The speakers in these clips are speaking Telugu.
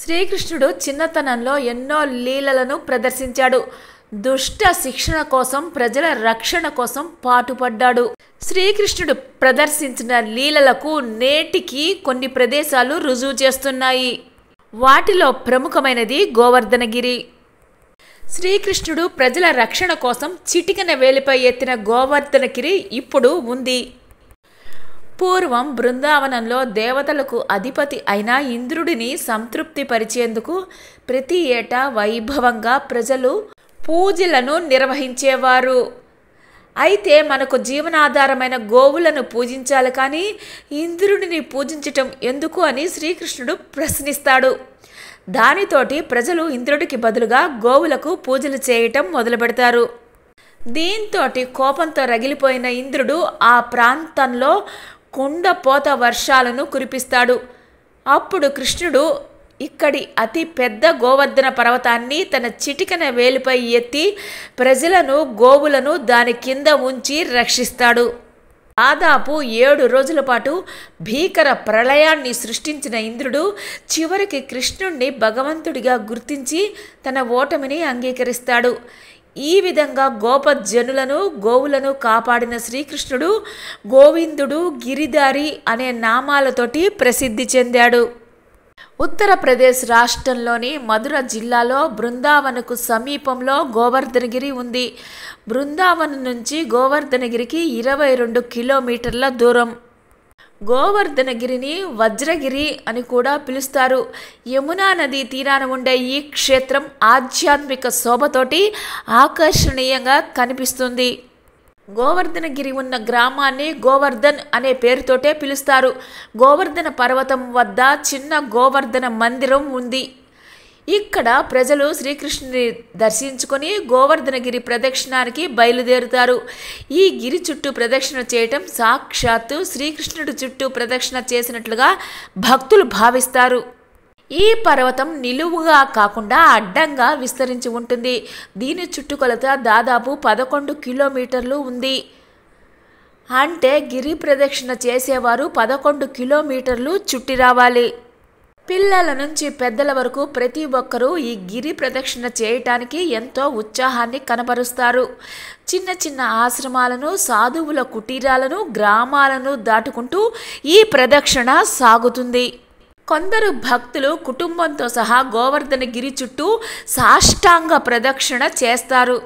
శ్రీకృష్ణుడు చిన్నతనంలో ఎన్నో లీలలను ప్రదర్శించాడు. దుష్ట శిక్షణ కోసం, ప్రజల రక్షణ కోసం పాటుపడ్డాడు. శ్రీకృష్ణుడు ప్రదర్శించిన లీలలకు నేటికి కొన్ని ప్రదేశాలు రుజువు చేస్తున్నాయి. వాటిలో ప్రముఖమైనది గోవర్ధనగిరి. శ్రీకృష్ణుడు ప్రజల రక్షణ కోసం చిటికెన వేలిపై ఎత్తిన గోవర్ధనగిరి ఇప్పుడు ఉంది. పూర్వం బృందావనంలో దేవతలకు అధిపతి అయిన ఇంద్రుడిని సంతృప్తి పరిచేందుకు ప్రతి ఏటా వైభవంగా ప్రజలు పూజలను నిర్వహించేవారు. అయితే మనకు జీవనాధారమైన గోవులను పూజించాలి కానీ ఇంద్రుడిని పూజించటం ఎందుకు అని శ్రీకృష్ణుడు ప్రశ్నిస్తాడు. దానితోటి ప్రజలు ఇంద్రుడికి బదులుగా గోవులకు పూజలు చేయటం మొదలుపెడతారు. దీంతోటి కోపంతో రగిలిపోయిన ఇంద్రుడు ఆ ప్రాంతంలో కుండపోత వర్షాలను కురిపిస్తాడు. అప్పుడు కృష్ణుడు ఇక్కడి అతి పెద్ద గోవర్ధన పర్వతాన్ని తన చిటికెన వేలిపై ఎత్తి ప్రజలను, గోవులను దాని కింద ఉంచి రక్షిస్తాడు. దాదాపు 7 రోజుల పాటు భీకర ప్రళయాన్ని సృష్టించిన ఇంద్రుడు చివరికి కృష్ణుణ్ణి భగవంతుడిగా గుర్తించి తన ఓటమిని అంగీకరిస్తాడు. ఈ విధంగా గోపజనులను, గోవులను కాపాడిన శ్రీకృష్ణుడు గోవిందుడు, గిరిధారి అనే నామాలతోటి ప్రసిద్ధి చెందాడు. ఉత్తరప్రదేశ్ రాష్ట్రంలోని మధుర జిల్లాలో బృందావనకు సమీపంలో గోవర్ధనగిరి ఉంది. బృందావనం నుంచి గోవర్ధనగిరికి 22 కిలోమీటర్ల దూరం. గోవర్ధనగిరిని వజ్రగిరి అని కూడా పిలుస్తారు. యమునా నది తీరాన ఉండే ఈ క్షేత్రం ఆధ్యాత్మిక శోభతోటి ఆకర్షణీయంగా కనిపిస్తుంది. గోవర్ధనగిరి ఉన్న గ్రామాన్ని గోవర్ధన్ అనే పేరుతోటే పిలుస్తారు. గోవర్ధన పర్వతం వద్ద చిన్న గోవర్ధన మందిరం ఉంది. ఇక్కడ ప్రజలు శ్రీకృష్ణుని దర్శించుకొని గోవర్ధనగిరి ప్రదక్షిణానికి బయలుదేరుతారు. ఈ గిరి చుట్టూ ప్రదక్షిణ చేయటం సాక్షాత్తు శ్రీకృష్ణుడి చుట్టూ ప్రదక్షిణ చేసినట్లుగా భక్తులు భావిస్తారు. ఈ పర్వతం నిలువుగా కాకుండా అడ్డంగా విస్తరించి ఉంటుంది. దీని చుట్టుకొలత దాదాపు 11 కిలోమీటర్లు ఉంది. అంటే గిరి ప్రదక్షిణ చేసేవారు 11 కిలోమీటర్లు చుట్టి రావాలి. పిల్లల నుంచి పెద్దల వరకు ప్రతి ఒక్కరూ ఈ గిరి ప్రదక్షిణ చేయటానికి ఎంతో ఉత్సాహాన్ని కనబరుస్తారు. చిన్న చిన్న ఆశ్రమాలను, సాధువుల కుటీరాలను, గ్రామాలను దాటుకుంటూ ఈ ప్రదక్షిణ సాగుతుంది. కొందరు భక్తులు కుటుంబంతో సహా గోవర్ధనగిరి చుట్టూ సాష్టాంగ ప్రదక్షిణ చేస్తారు.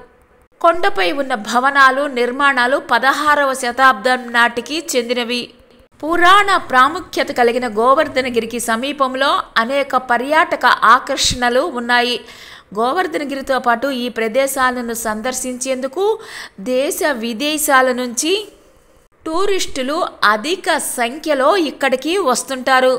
కొండపై ఉన్న భవనాలు, నిర్మాణాలు 16వ శతాబ్దం నాటికి చెందినవి. పురాణ ప్రాముఖ్యత కలిగిన గోవర్ధనగిరికి సమీపంలో అనేక పర్యాటక ఆకర్షణలు ఉన్నాయి. గోవర్ధనగిరితో పాటు ఈ ప్రదేశాలను సందర్శించేందుకు దేశ విదేశాల నుంచి టూరిస్టులు అధిక సంఖ్యలో ఇక్కడికి వస్తుంటారు.